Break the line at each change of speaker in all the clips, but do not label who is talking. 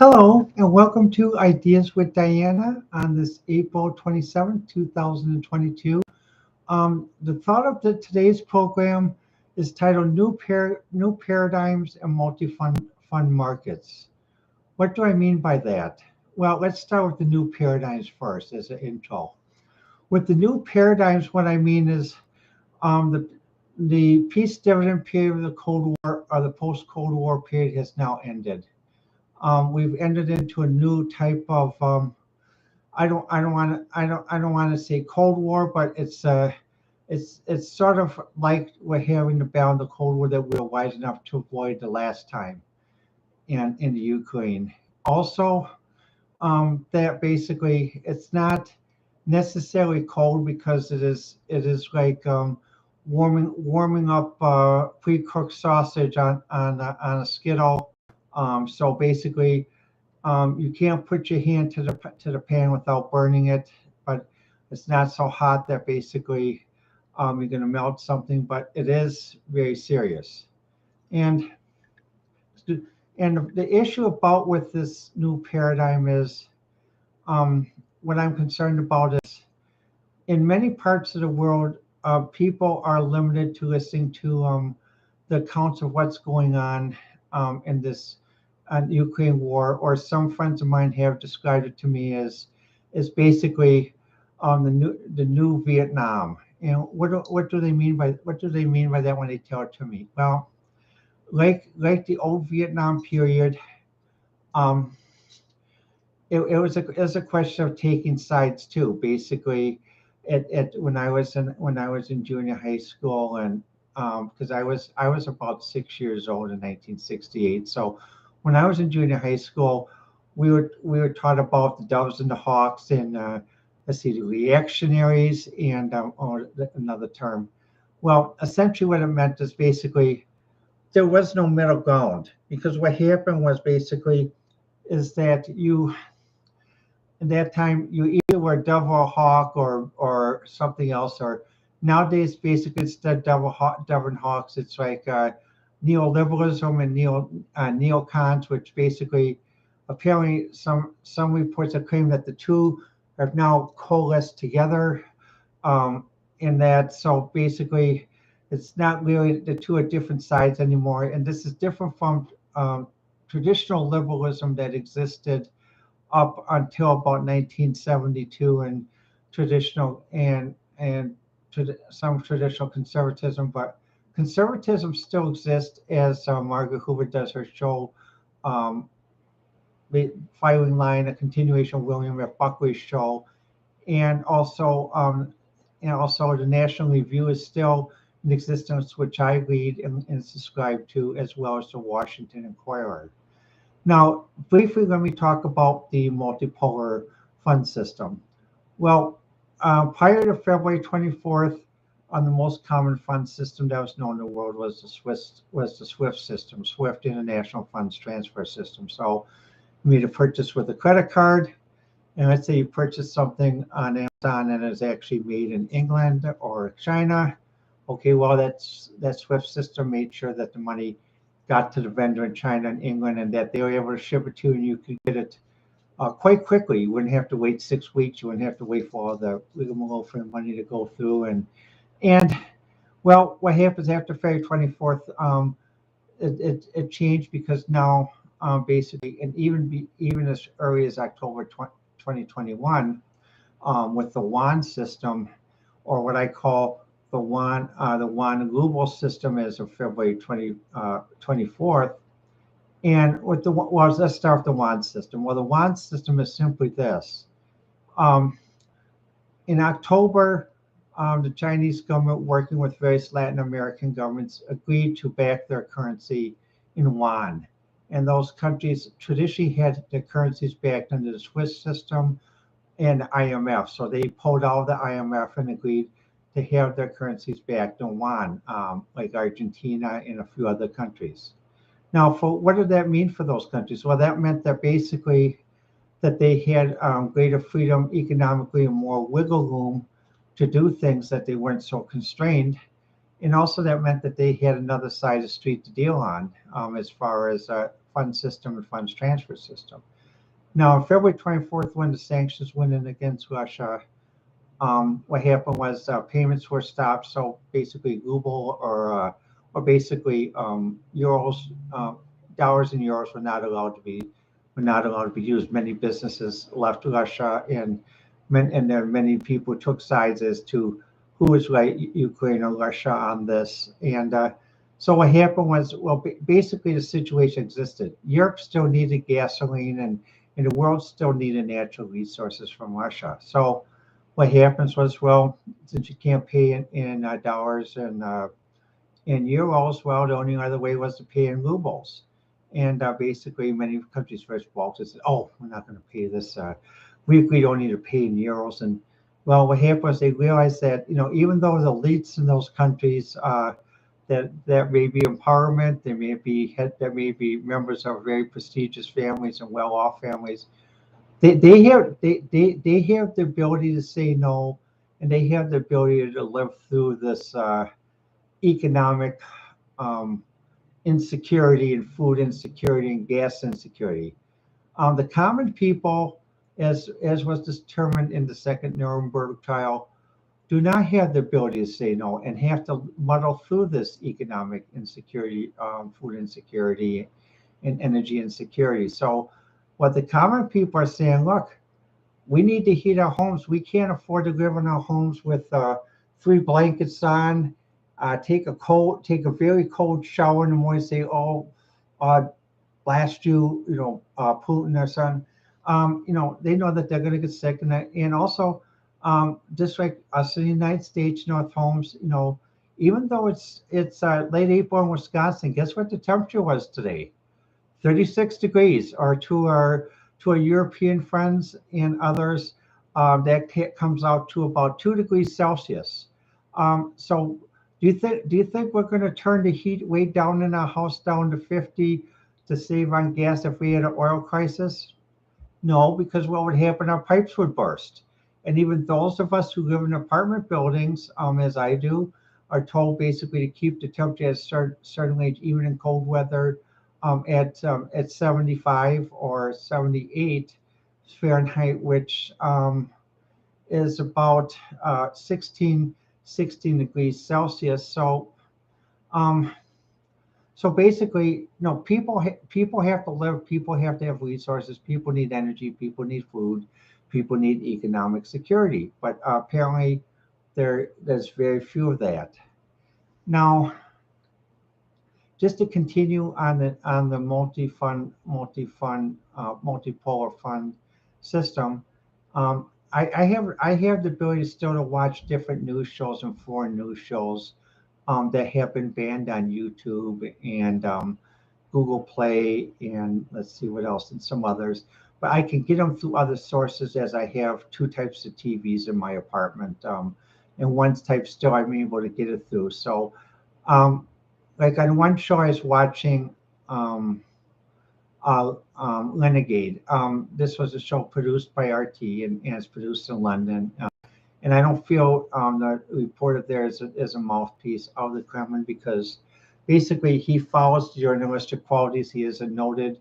Hello, and welcome to Ideas with Diana on this April 27th, 2022. The thought of today's program is titled New Paradigms and Multi-Fund Markets. What do I mean by that? Well, let's start with the new paradigms first as an intro. With the new paradigms, what I mean is the peace dividend period of the Cold War or the post-Cold War period has now ended. We've entered into a new type of I don't want to say Cold War, but it's sort of like we're having to battle the Cold War that we were wise enough to avoid the last time in the Ukraine. Also, that basically it's not necessarily cold because it is like warming up pre-cooked sausage on a skittle. So basically, you can't put your hand to the pan without burning it, but it's not so hot that basically you're going to melt something. But it is very serious, and and the issue about with this new paradigm is what I'm concerned about is in many parts of the world, people are limited to listening to the accounts of what's going on in this Ukraine war, or some friends of mine have described it to me as basically the new Vietnam. And what do they mean by that when they tell it to me? Well, like the old Vietnam period, um, it was a question of taking sides too. Basically, when I was in junior high school, and because I was about 6 years old in 1968. So when I was in junior high school, we were taught about the Doves and the Hawks, and let's see, the reactionaries, and another term. Well, essentially, what it meant is basically there was no middle ground, because what happened was basically is that you at that time you either were Dove or Hawk, or something else, or nowadays basically instead of Dove and Hawks, it's like neoliberalism and neocons, which basically apparently some reports have claimed that the two have now coalesced together. Um, in that, so basically it's not really the two are different sides anymore, and this is different from traditional liberalism that existed up until about 1972, and traditional and some traditional conservatism. But conservatism still exists, as Margaret Hoover does her show, um, Firing Line, a continuation of William F. Buckley's show, and also the National Review is still in existence, which I read and subscribe to, as well as the Washington Inquirer. Now, briefly, let me talk about the multipolar fund system. Well, prior to February 24th, the most common fund system that was known in the world was the SWIFT system, SWIFT International Funds Transfer System. So you made a purchase with a credit card, and let's say you purchase something on Amazon and it's actually made in England or China. Okay, well, that SWIFT system made sure that the money got to the vendor in China and England, and that they were able to ship it to you, and you could get it quite quickly. You wouldn't have to wait 6 weeks. You wouldn't have to wait for all the rigmarole for the money to go through. And well, what happens after February 24th? It changed, because now basically, and even as early as October 2021, with the WAN system, or what I call the WAN Global system, as of February 24th. And let's start with the WAN system. Well, the WAN system is simply this. Um, in October, the Chinese government, working with various Latin American governments, agreed to back their currency in yuan. And those countries traditionally had their currencies backed under the Swiss system and IMF. So they pulled out of the IMF and agreed to have their currencies backed in yuan, like Argentina and a few other countries. Now, for what did that mean for those countries? Well, that meant that basically that they had greater freedom economically and more wiggle room to do things, that they weren't so constrained. And also that meant that they had another side of the street to deal on, as far as fund system and funds transfer system. Now, on February 24th, when the sanctions went in against Russia, what happened was payments were stopped. So basically, ruble or basically euros, dollars and euros were not allowed to be used. Many businesses left Russia, and there many people took sides as to who was right, Ukraine or Russia on this. And so what happened was, well, basically the situation existed. Europe still needed gasoline, and the world still needed natural resources from Russia. So what happens was, well, since you can't pay in dollars and in euros, well, the only other way was to pay in rubles. And basically, many countries first balked said, "Oh, we're not going to pay this. We don't need to pay in euros." And well, what happened was they realized that even though the elites in those countries that may be empowerment, there may be members of very prestigious families and well-off families. They have the ability to say no, and they have the ability to live through this economic um, insecurity and food insecurity and gas insecurity. The common people, as was determined in the second Nuremberg trial, do not have the ability to say no and have to muddle through this economic insecurity, food insecurity, and energy insecurity. So, what the common people are saying, look, we need to heat our homes. We can't afford to live in our homes with 3 blankets on. Take a very cold shower in the morning. Say, oh, blast you, Putin or something. They know that they're going to get sick, and also, just like us in the United States, North homes, even though it's late April in Wisconsin, guess what the temperature was today? 36 degrees, or to our European friends and others, that comes out to about 2 degrees Celsius. So do you think we're going to turn the heat way down in our house down to 50 to save on gas if we had an oil crisis? No, because what would happen? Our pipes would burst. And even those of us who live in apartment buildings, as I do, are told basically to keep the temperature at a certain range, even in cold weather, at 75 or 78 Fahrenheit, which is about 16 degrees Celsius. Um, so basically, people have to live. People have to have resources. People need energy. People need food. People need economic security. But apparently, there's very few of that. Now, just to continue on the multipolar fund system, I have the ability still to watch different news shows and foreign news shows that have been banned on YouTube and Google Play, and let's see what else, and some others. But I can get them through other sources, as I have 2 types of TVs in my apartment, and one type still I'm able to get it through. So, like on one show, I was watching Renegade. This was a show produced by RT, and it's produced in London. And I don't feel the reporter there is a mouthpiece of the Kremlin, because basically he follows journalistic qualities. He is a noted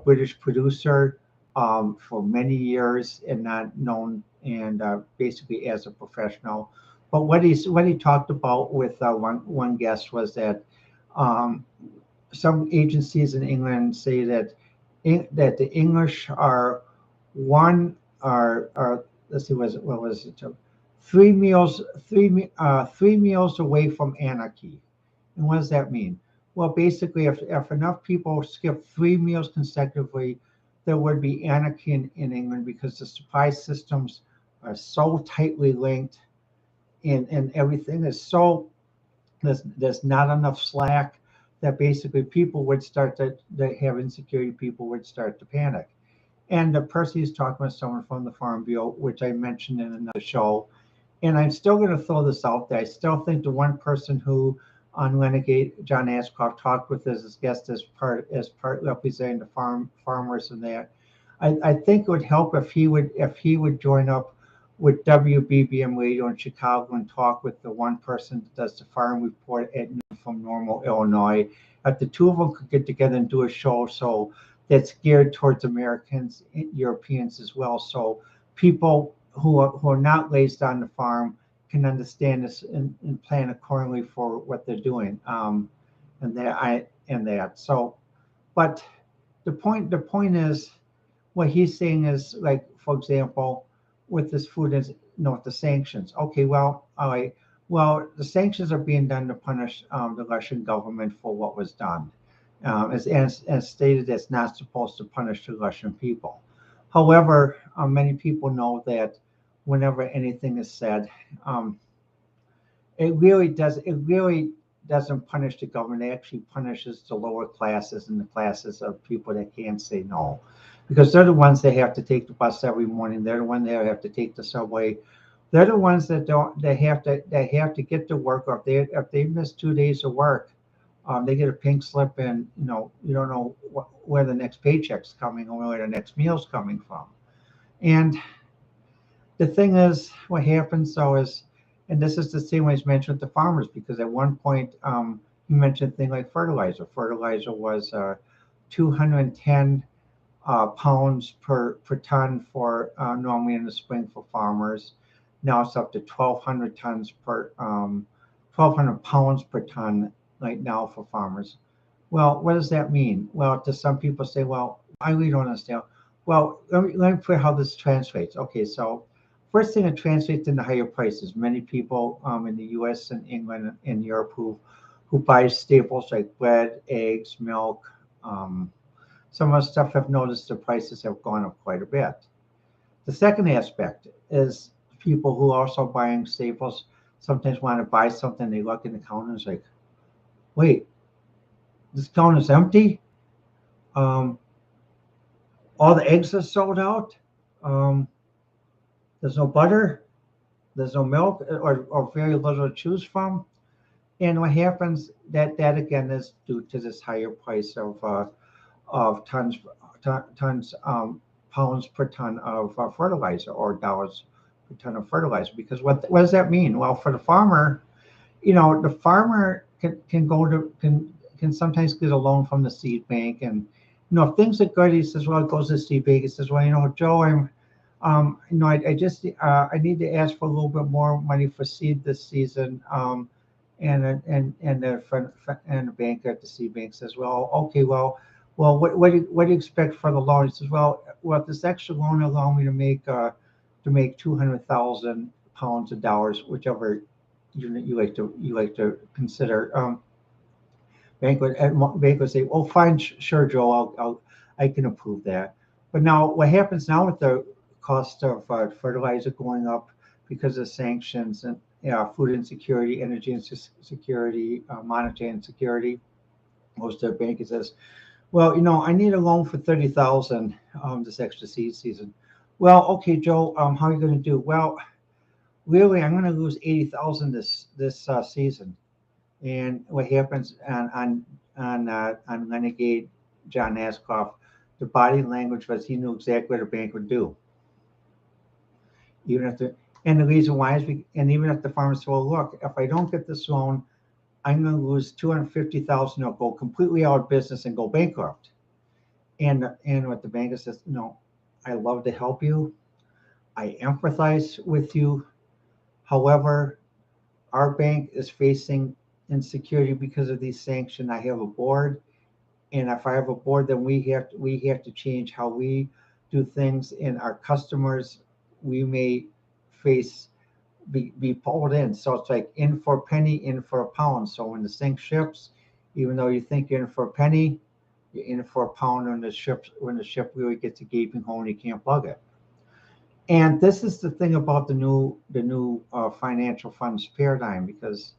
British producer for many years, and not known and basically as a professional. But what he talked about with one guest was that um, some agencies in England say that that the English are let's see, what was it? 3 meals away from anarchy. And what does that mean? Well, basically, if enough people skip 3 meals consecutively, there would be anarchy in England, because the supply systems are so tightly linked, and everything is so there's not enough slack, that basically people would start to have insecurity. People would start to panic. And the person is talking about someone from the Farm Bureau, which I mentioned in another show. And I'm still going to throw this out there. I still think the one person who on Renegade, John Ashcroft, talked with as his guest as part representing the farmers and that. I think it would help if he would join up with WBBM Radio in Chicago and talk with the one person that does the farm report at noon from Normal, Illinois. If the two of them could get together and do a show, so that's geared towards Americans, Europeans as well. So people who are not raised on the farm can understand this and plan accordingly for what they're doing. And that. So, but the point is, what he's saying is, like, for example, with this food is, with the sanctions. Okay, well, all right. Well, the sanctions are being done to punish the Russian government for what was done. As stated, it's not supposed to punish the Russian people. However, many people know that whenever anything is said, um, it really doesn't punish the government. It actually punishes the lower classes and the classes of people that can't say no, because they're the ones that have to take the bus every morning. They're the ones that have to take the subway. They're the ones that don't. They have to get to work. Or if they miss 2 days of work, they get a pink slip, and you don't know where the next paycheck's coming or where the next meal's coming from. And the thing is, what happens though is, and this is the same way as mentioned with the farmers, because at one point you mentioned things like fertilizer. Fertilizer was 210 pounds per ton for normally in the spring for farmers. Now it's up to 1,200 pounds per ton right now for farmers. Well, what does that mean? Well, to some people say, well, I really don't understand. Well, let me put how this translates. Okay, so first thing, it translates into higher prices. Many people in the U.S. and England and Europe who buy staples like bread, eggs, milk, some of the stuff, have noticed the prices have gone up quite a bit. The second aspect is people who are also buying staples sometimes want to buy something. They look in the counter and it's like, wait, this counter is empty. Um, all the eggs are sold out. Um, there's no butter. There's no milk, or very little to choose from. And what happens, that again is due to this higher price of tons pounds per ton of fertilizer, or dollars per ton of fertilizer. Because what does that mean? Well, for the farmer, the farmer can sometimes get a loan from the seed bank, and if things are good, he says, well, it goes to the seed bank. He says, well, Joe, I need to ask for a little bit more money for seed this season. And the banker at the seed bank says, well, okay, well, what do you expect for the loan? He says, well, if this extra loan allow me to make 200,000 pounds of dollars, whichever you like to consider. Bank would say, oh, fine, sure, Joe, I can approve that. But now, what happens now with the cost of fertilizer going up because of sanctions and food insecurity, energy insecurity, monetary insecurity? Most of the bank says, well, I need a loan for 30,000 this extra seed season. Well, okay, Joe, how are you going to do? Well, really, I'm going to lose 80,000 this season. And what happens on Renegade, John Ascoff, the body language was he knew exactly what the bank would do. And the reason why is, and even if the farmer said, well, look, if I don't get this loan, I'm going to lose 250,000. I'll go completely out of business and go bankrupt. And what the banker says, I love to help you. I empathize with you. However, our bank is facing insecurity because of these sanctions. I have a board, and if I have a board, then we have to change how we do things. And our customers, we may be pulled in. So it's like in for a penny, in for a pound. So when the sink ships, even though you think you're in for a penny, you're in for a pound. When the ship really gets a gaping hole and you can't plug it. And this is the thing about the new financial funds paradigm, because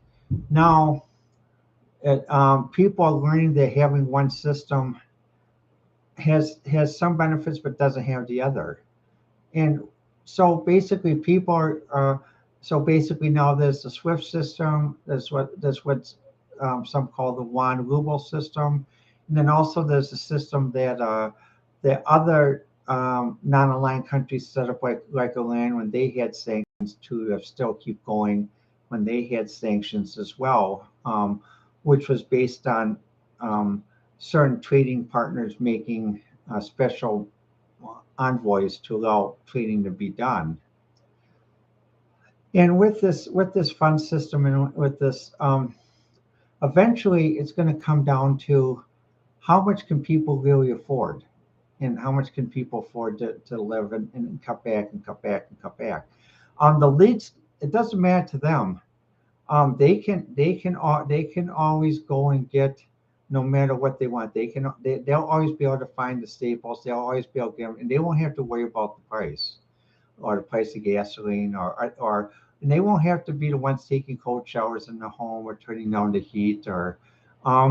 now people are learning that having one system has some benefits but doesn't have the other. And so basically now there's the SWIFT system. There's what's some call the one ruble system, and then also there's a system that other non-aligned countries set up, like Iran when they had sanctions, to still keep going when they had sanctions as well, which was based on certain trading partners making special envoys to allow training to be done. And with this fund system and with this, eventually it's going to come down to how much can people really afford, and how much can people afford to live and cut back and cut back and cut back. The leads, it doesn't matter to them. They can always go and get no matter what they want. They'll always be able to find the staples. They'll always be able to get them, and they won't have to worry about the price or the price of gasoline and they won't have to be the ones taking cold showers in the home or turning down the heat or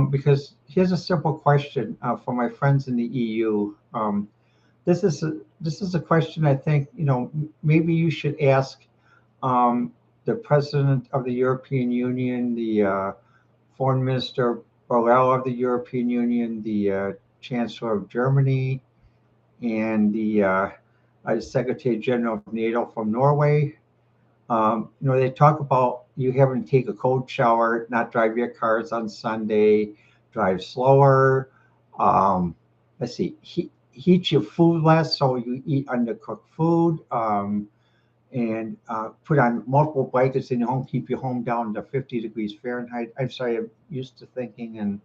because here's a simple question for my friends in the EU. This is a question I think maybe you should ask the president of the European Union, the foreign minister Borrell of the European Union, the chancellor of Germany, and the Secretary General of NATO from Norway. They talk about you having to take a cold shower, not drive your cars on Sunday, drive slower. Let's see, heat your food less so you eat undercooked food, and put on multiple blankets in your home, keep your home down to 50 degrees Fahrenheit. I'm sorry, I'm used to thinking in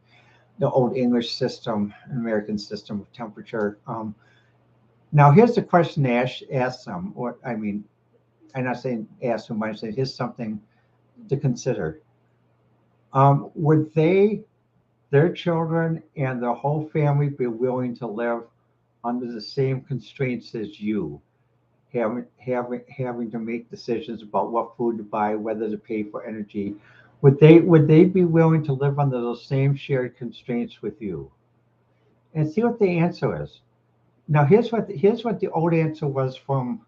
the old English system, American system of temperature. Now, here's the question to ask them. I'm not saying ask them, but I'm saying here's something to consider. Would their children, and their whole family be willing to live under the same constraints as you, having to make decisions about what food to buy, whether to pay for energy? Would they be willing to live under those same shared constraints with you? And see what the answer is. Now, here's what the old answer was from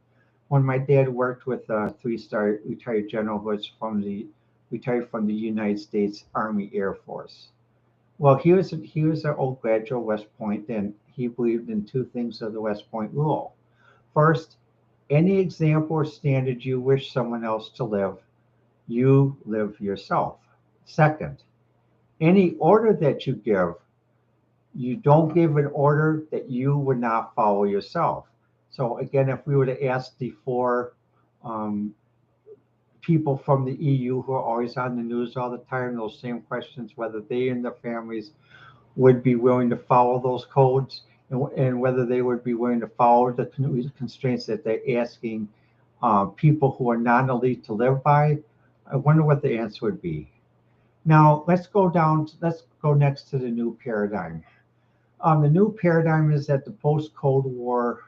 when my dad worked with a 3-star retired general who was retired from the United States Army Air Force. Well, he was an old graduate of West Point, and he believed in two things of the West Point rule. First, any example or standard you wish someone else to live, you live yourself. Second, any order that you give, you don't give an order that you would not follow yourself. So again, if we were to ask the four people from the EU who are always on the news all the time, those same questions, whether they and their families would be willing to follow those codes, and whether they would be willing to follow the constraints that they're asking people who are non-elite to live by, I wonder what the answer would be. Now, let's go next to the new paradigm. The new paradigm is that the post-Cold War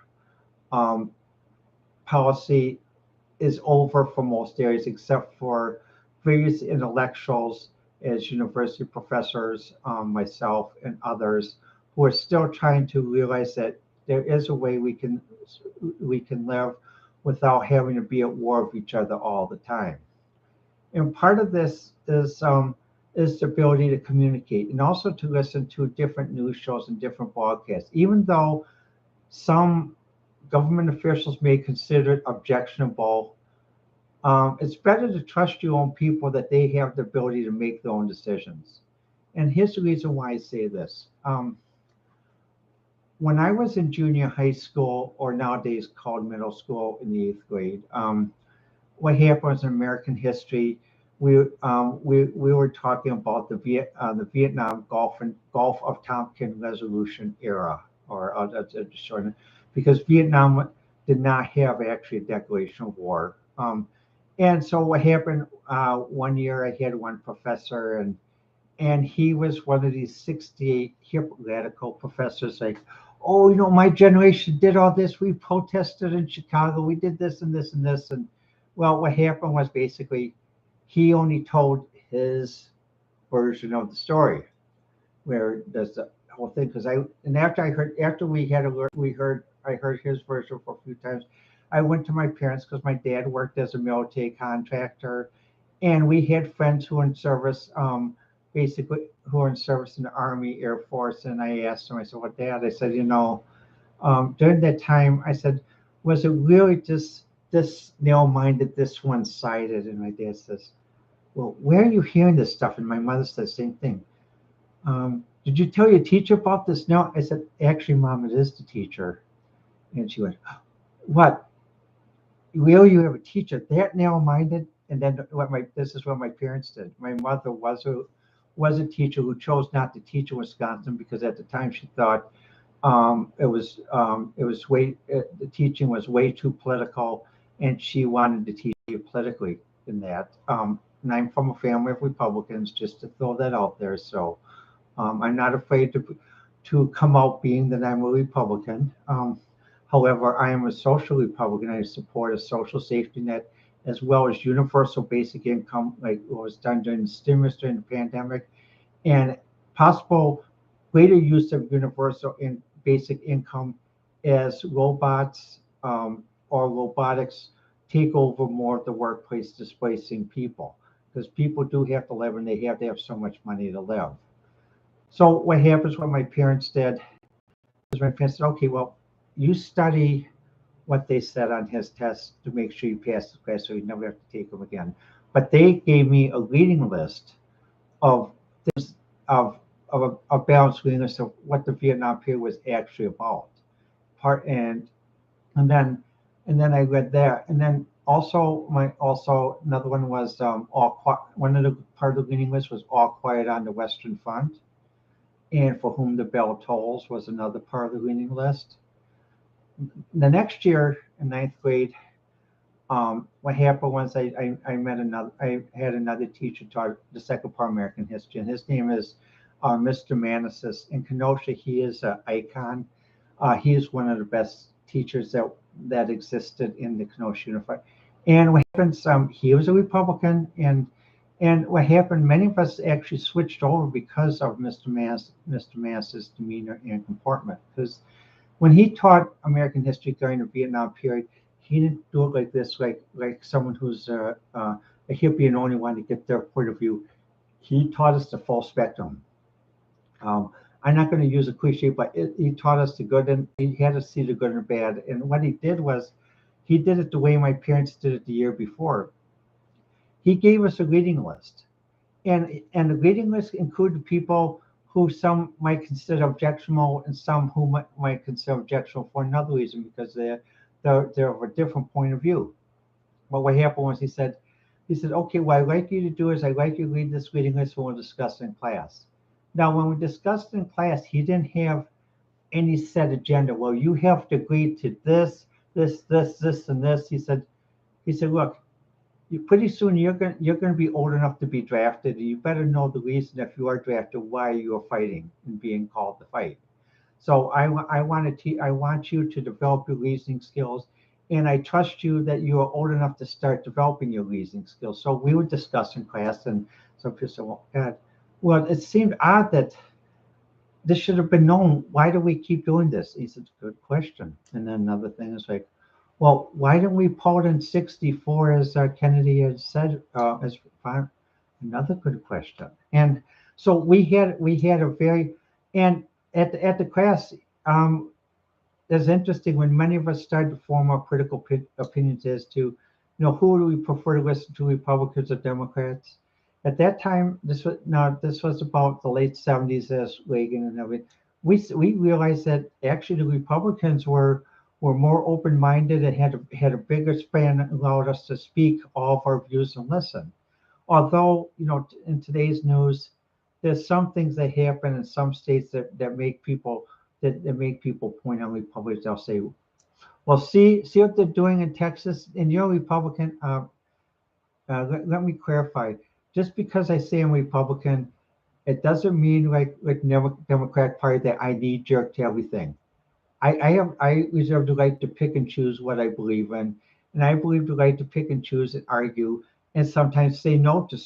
policy is over for most areas, except for various intellectuals as university professors, myself and others, who are still trying to realize that there is a way we can live without having to be at war with each other all the time. And part of this is the ability to communicate and also to listen to different news shows and different broadcasts, even though some government officials may consider it objectionable. It's better to trust your own people that they have the ability to make their own decisions. And here's the reason why I say this. When I was in junior high school, or nowadays called middle school, in the 8th grade, what happened was in American history, we were talking about the Vietnam Gulf of Tonkin Resolution era, or because Vietnam did not have actually a declaration of war. And so what happened, one year I had one professor, and he was one of these 68 hip radical professors, like, oh, my generation did all this. We protested in Chicago. We did this and this and this. And well, what happened was basically he only told his version of the story, where there's the whole thing. Because I heard his version for a few times. I went to my parents because my dad worked as a military contractor, and we had friends who were in service, who were in service in the Army, Air Force. And I asked him, I said, well, Dad, I said, during that time, I said, was it really just this narrow-minded, this one-sided? And my dad says, well, where are you hearing this stuff? And my mother said the same thing. did you tell your teacher about this? No, I said, actually, Mom, it is the teacher. And she went, what? Will you have a teacher that narrow-minded? And then this is what my parents did. My mother was a teacher who chose not to teach in Wisconsin because at the time she thought it was the teaching was way too political, and she wanted to teach politically in that. And I'm from a family of Republicans, just to throw that out there. So I'm not afraid to come out being that I'm a Republican. However, I am a social Republican. I support a social safety net as well as universal basic income, like what was done during the stimulus during the pandemic, and possible greater use of universal and basic income as robots or robotics take over more of the workplace, displacing people. Because people do have to live and they have to have so much money to live. So what happens when my parents did is my parents said, okay, well, you study what they said on his test to make sure you pass the class so you never have to take them again. But they gave me a reading list of this of a balanced reading list of what the Vietnam period was actually about. Part and then I read that, and then also another one was one of the part of the reading list was All Quiet on the Western Front, and For Whom the Bell Tolls was another part of the reading list. The next year in ninth grade, what happened was I had another teacher taught the second part of American history, and his name is Mr. Manasis. In Kenosha, he is an icon. He is one of the best teachers that existed in the Kenosha Unified. And what happens? He was a Republican, and what happened? Many of us actually switched over because of Mr. Manass's demeanor and comportment. Because when he taught American history during the Vietnam period, he didn't do it like this, like someone who's a hippie and only wanted to get their point of view. He taught us the full spectrum. I'm not going to use a cliche, but he taught us the good, and he had us see the good and the bad. And what he did was, he did it the way my parents did it the year before. He gave us a reading list, and the reading list included people who some might consider objectionable, and some who might consider objectionable for another reason because they're of a different point of view. But what happened was he said, okay, what I'd like you to do is I'd like you to read this reading list when we'll discuss it in class. Now, when we discussed in class, he didn't have any set agenda. Well, you have to agree to this, and this. He said, look, pretty soon you're going to be old enough to be drafted, and you better know the reason if you are drafted why you are fighting and being called to fight. So I want you to develop your reasoning skills, and I trust you that you are old enough to start developing your reasoning skills. So we would discuss in class, and some people said, well, God, well, it seemed odd that this should have been known. Why do we keep doing this? He said, good question. And then another thing is like, well, why didn't we pull it in 64 as Kennedy had said? Another good question. And so we had a very, and at the class, it's interesting when many of us started to form our critical opinions as to, who do we prefer to listen to, Republicans or Democrats? At that time, this was about the late 70s as Reagan and everything. We realized that actually the Republicans were more open-minded and had a bigger span that allowed us to speak all of our views and listen. Although, in today's news, there's some things that happen in some states that make people point on Republicans. They'll say, well, see what they're doing in Texas, and you're a Republican. Let me clarify. Just because I say I'm Republican, it doesn't mean like Democratic Party that I knee jerk to everything. I reserve the right to pick and choose what I believe in, and I believe the right to pick and choose and argue, and sometimes say no to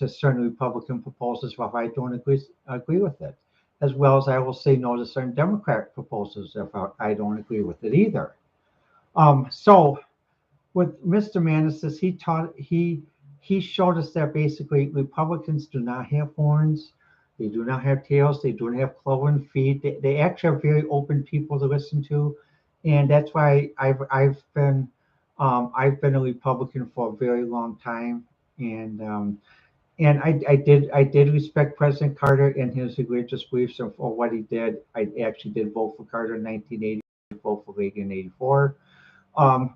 certain Republican proposals if I don't agree with it, as well as I will say no to certain Democratic proposals if I don't agree with it either. So with Mr. Manasis, he showed us that basically Republicans do not have horns, they do not have tails, they don't have cloven feet. They actually are very open people to listen to, and that's why I've been a Republican for a very long time, and and I did respect President Carter and his religious beliefs of what he did. I actually did vote for Carter in 1980, vote for Reagan in 84. Um,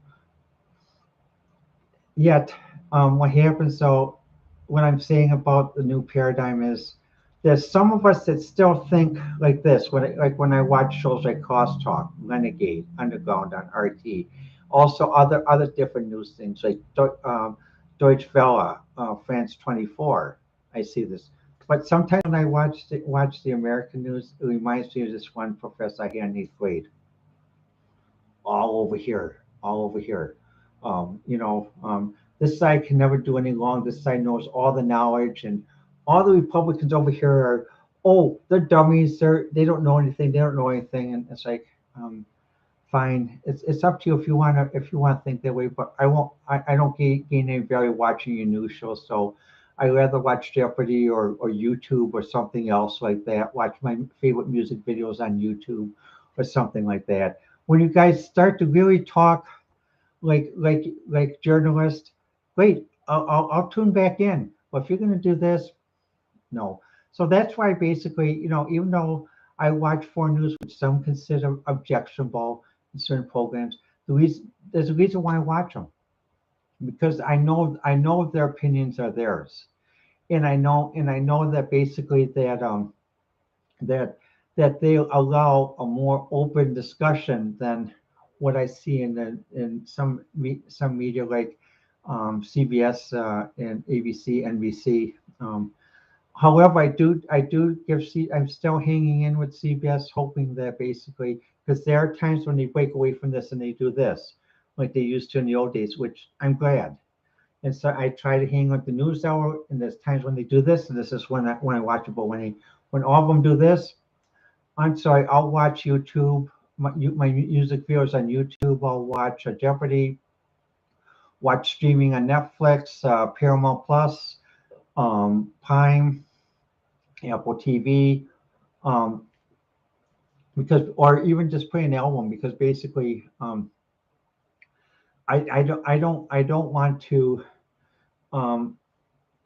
Yet, what happens though, what I'm saying about the new paradigm is there's some of us that still think like this. Like when I watch shows like Crosstalk, Renegade, Underground on RT, also other different news things like Deutsche Welle, France 24. I see this, but sometimes when I watch the American news, it reminds me of this one professor I had in eighth grade. All over here. This side can never do any wrong. This side knows all the knowledge, and all the Republicans over here are, oh, they're dummies. They don't know anything. They don't know anything, and it's like, fine. It's up to you if you want to think that way. But I won't. I don't gain any value watching your news show. So I rather watch Jeopardy or YouTube or something else like that. Watch my favorite music videos on YouTube or something like that. When you guys start to really talk like journalists, great. I'll tune back in. But if you're going to do this, no. So that's why basically, even though I watch foreign news, which some consider objectionable in certain programs, there's a reason why I watch them, because I know their opinions are theirs, and I know that basically that that they allow a more open discussion than what I see in some media like CBS and ABC, NBC. However, I do I'm still hanging in with CBS, hoping that basically, because there are times when they break away from this and they do this, like they used to in the old days, which I'm glad. And so I try to hang with the news hour, and there's times when they do this, and this is when I watch it. But when all of them do this, I'm sorry, I'll watch YouTube. My music videos on YouTube. I'll watch Jeopardy. Watch streaming on Netflix, Paramount Plus, Prime, Apple TV, um, because or even just play an album, because basically I don't want to um,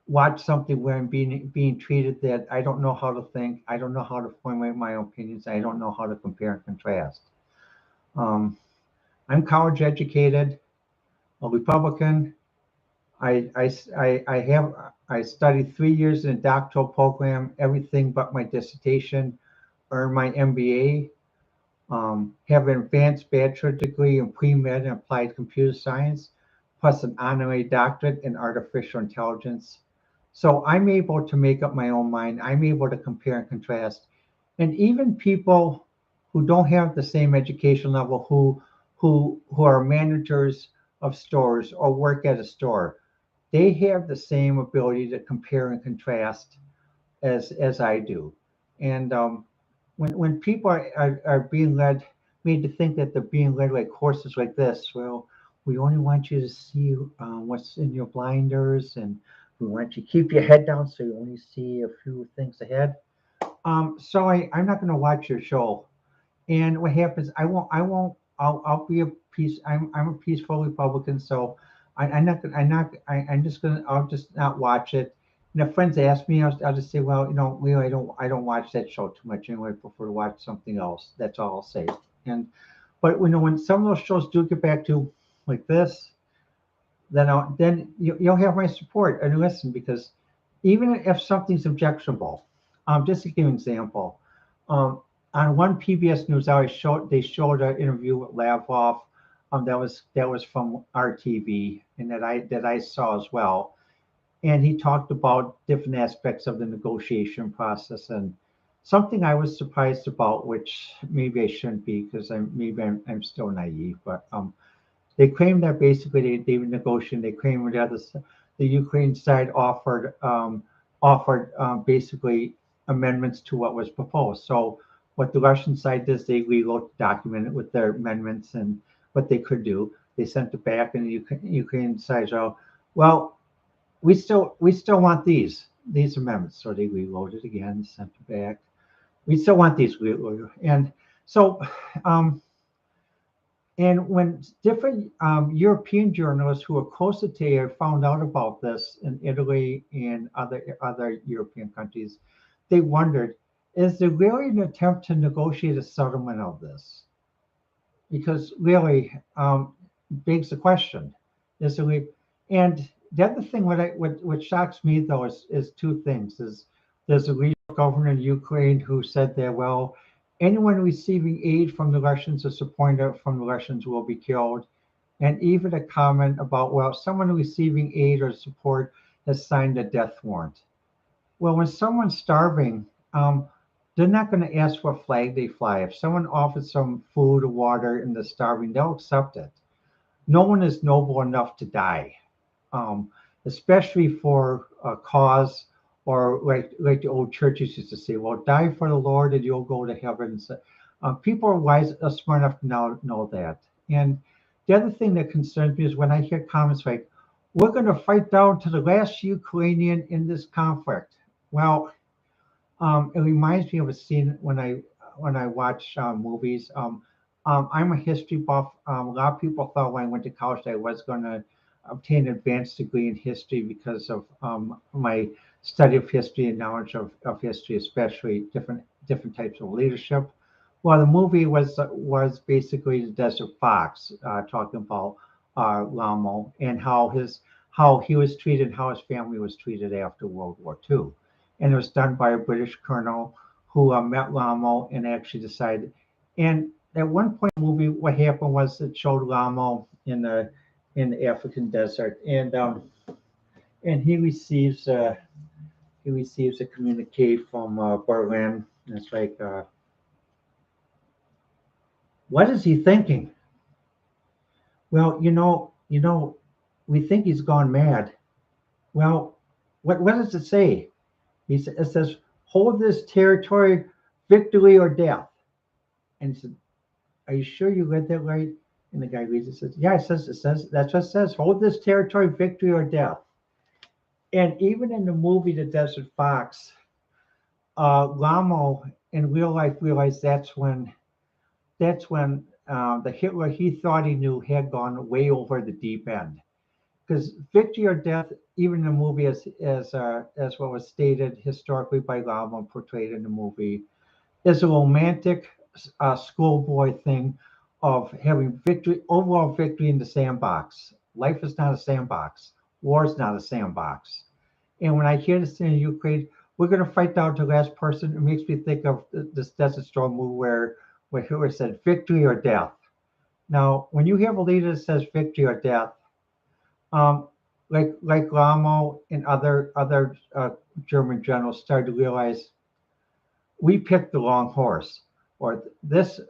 watch something where I'm being treated that I don't know how to think. I don't know how to formulate my opinions. I don't know how to compare and contrast. Um, I'm college educated, a Republican. I studied 3 years in a doctoral program, everything but my dissertation, earned my MBA, have an advanced bachelor degree in pre-med and applied computer science, plus an honorary doctorate in artificial intelligence. So I'm able to make up my own mind. I'm able to compare and contrast. And even people who don't have the same education level, who are managers of stores or work at a store, they have the same ability to compare and contrast as I do. And when people are being made to think that they're being led like horses like this, well, we only want you to see what's in your blinders, and we want you to keep your head down so you only see a few things ahead. So I'm not going to watch your show. And what happens? I'll be a peace. I'm a peaceful Republican, so I'm just gonna. I'll just not watch it. And if friends ask me, I'll just say, well, really, I don't watch that show too much anyway. I prefer to watch something else. That's all I'll say. And but when some of those shows do get back to like this, then you'll have my support and listen, because even if something's objectionable, just to give an example, um, on one PBS News hour, they showed an interview with Lavrov, that was from RTV, and that I saw as well, and he talked about different aspects of the negotiation process, and something I was surprised about, which maybe I shouldn't be, because I'm still naive, but they claimed that basically they were negotiating. They claimed the Ukraine side offered basically amendments to what was proposed. So what the Russian side does, they rewrote the document with their amendments and what they could do. They sent it back, and the Ukraine side said, well, we still want these amendments. So they rewrote it again, sent it back. We still want these, and so. And when different European journalists who were close to Teilhard found out about this in Italy and other European countries, they wondered, is there really an attempt to negotiate a settlement of this? Because really begs the question. Is there, and the other thing what shocks me though is two things. Is there's a regional governor in Ukraine who said that, well, anyone receiving aid from the Russians or support from the Russians will be killed. And even a comment about, well, someone receiving aid or support has signed a death warrant. Well, when someone's starving, they're not going to ask what flag they fly. If someone offers some food or water and they're starving, they'll accept it. No one is noble enough to die, um, especially for a cause, or like the old churches used to say, well, die for the Lord and you'll go to heaven. So, people are wise, smart enough to now know that. And the other thing that concerns me is when I hear comments like, we're going to fight down to the last Ukrainian in this conflict. Well, it reminds me of a scene when I watch movies. I'm a history buff. A lot of people thought when I went to college that I was going to obtain an advanced degree in history because of my study of history and knowledge of history, especially different types of leadership. Well, the movie was basically the Desert Fox, talking about Rommel and how he was treated, how his family was treated after World War II. And it was done by a British colonel who met Rommel and actually decided. And at one point in the movie, what happened was it showed Rommel in the African desert, and he receives a communique from Berlin, and it's like, what is he thinking? Well, we think he's gone mad. Well, what does it say? It says, hold this territory, victory or death. And he said, are you sure you read that right? And the guy reads it, says, yeah, it says, that's what it says, hold this territory, victory or death. And even in the movie The Desert Fox, Rommel in real life realized that's when the Hitler he thought he knew had gone way over the deep end. Because victory or death, even in the movie, as what was stated historically by Rommel, portrayed in the movie, is a romantic schoolboy thing of having victory, overall victory in the sandbox. Life is not a sandbox. War is not a sandbox. And when I hear this in Ukraine, we're going to fight down to the last person. It makes me think of this Desert Storm movie where Hitler said victory or death. Now, when you have a leader that says victory or death, um, like Rommel and other German generals started to realize we picked the wrong horse, or this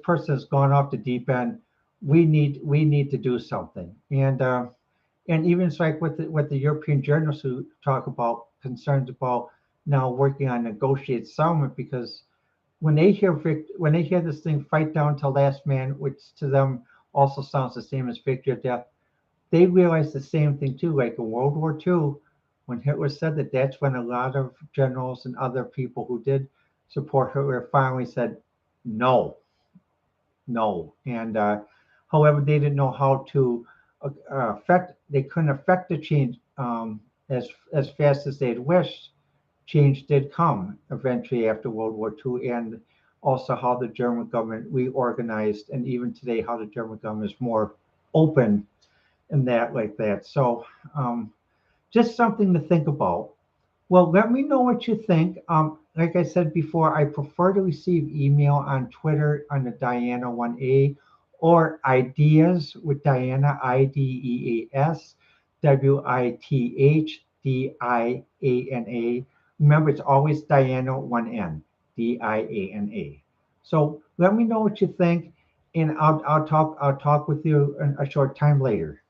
person has gone off the deep end. We need to do something. And even it's like with the European journalists who talk about concerns about now working on negotiated settlement, because when they hear this thing fight down to last man, which to them also sounds the same as victory or death, they realize the same thing too. Like in World War II, when Hitler said that, that's when a lot of generals and other people who did support Hitler finally said no, no. And however, they didn't know how to affect. They couldn't affect the change as fast as they'd wished. Change did come eventually after World War II, and also how the German government reorganized, and even today, how the German government is more open and that like that. So just something to think about. Well, let me know what you think. Like I said before, I prefer to receive email on Twitter on the Diana1A, or ideas with Diana, IDEAS, WITHDIANA. Remember, it's always Diana, 1N, DIANA. So let me know what you think, and I'll talk with you in a short time later.